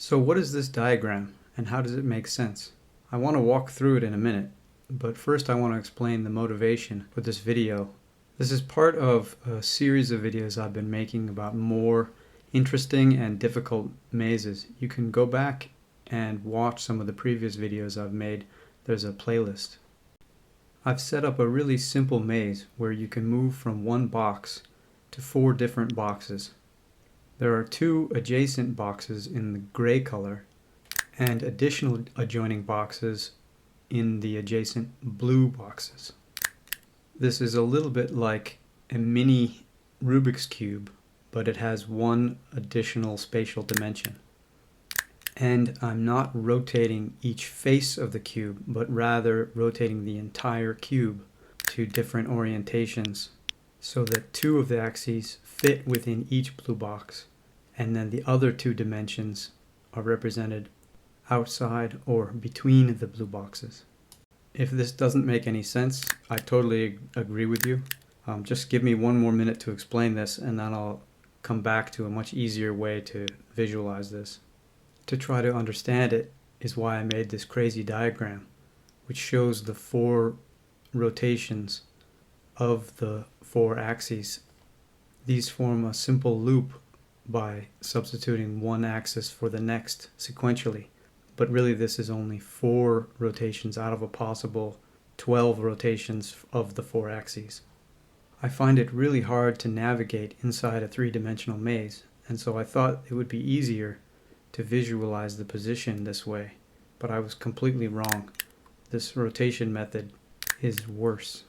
So what is this diagram and how does it make sense? I want to walk through it in a minute, but first I want to explain the motivation for this video. This is part of a series of videos I've been making about more interesting and difficult mazes. You can go back and watch some of the previous videos I've made. There's a playlist. I've set up a really simple maze where you can move from one box to 4 different boxes. There are 2 adjacent boxes in the gray color and additional adjoining boxes in the adjacent blue boxes. This is a little bit like a mini Rubik's Cube, but it has 1 additional spatial dimension. And I'm not rotating each face of the cube, but rather rotating the entire cube to different orientations so that 2 of the axes fit within each blue box, and then the other 2 dimensions are represented outside or between the blue boxes. If this doesn't make any sense, I totally agree with you. Just give me 1 more minute to explain this, and then I'll come back to a much easier way to visualize this. To try to understand it is why I made this crazy diagram, which shows the 4 rotations of the 4 axes. These form a simple loop by substituting 1 axis for the next sequentially, but really this is only 4 rotations out of a possible 12 rotations of the 4 axes. I find it really hard to navigate inside a 3-dimensional maze, and so I thought it would be easier to visualize the position this way, but I was completely wrong. This rotation method is worse.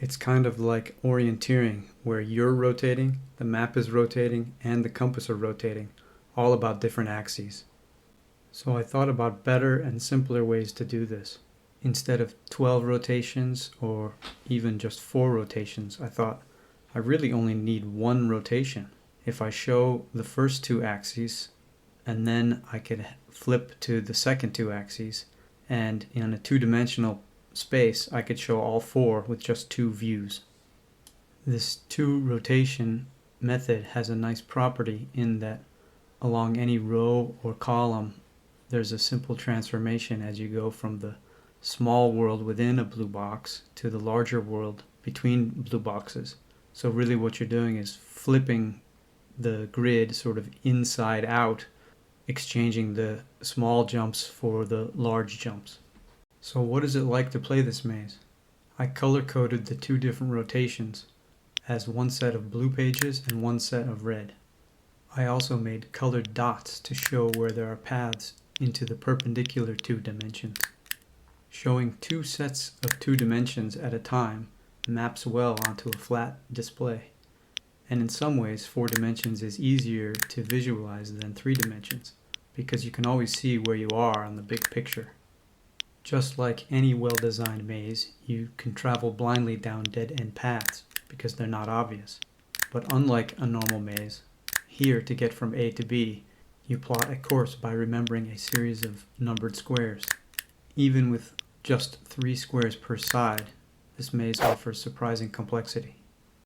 It's kind of like orienteering, where you're rotating, the map is rotating, and the compass are rotating, all about different axes. So I thought about better and simpler ways to do this. Instead of 12 rotations or even just 4 rotations, I thought I really only need 1 rotation. If I show the first 2 axes, and then I could flip to the second 2 axes, and in a 2-dimensional space I could show all 4 with just 2 views. This 2 rotation method has a nice property in that along any row or column there's a simple transformation as you go from the small world within a blue box to the larger world between blue boxes. So really what you're doing is flipping the grid sort of inside out, exchanging the small jumps for the large jumps. So what is it like to play this maze? I color-coded the 2 different rotations as 1 set of blue pages and 1 set of red. I also made colored dots to show where there are paths into the perpendicular 2 dimensions. Showing 2 sets of 2 dimensions at a time maps well onto a flat display. And in some ways 4 dimensions is easier to visualize than 3 dimensions because you can always see where you are on the big picture. Just like any well-designed maze, you can travel blindly down dead-end paths because they're not obvious. But unlike a normal maze, here to get from A to B, you plot a course by remembering a series of numbered squares. Even with just 3 squares per side, this maze offers surprising complexity.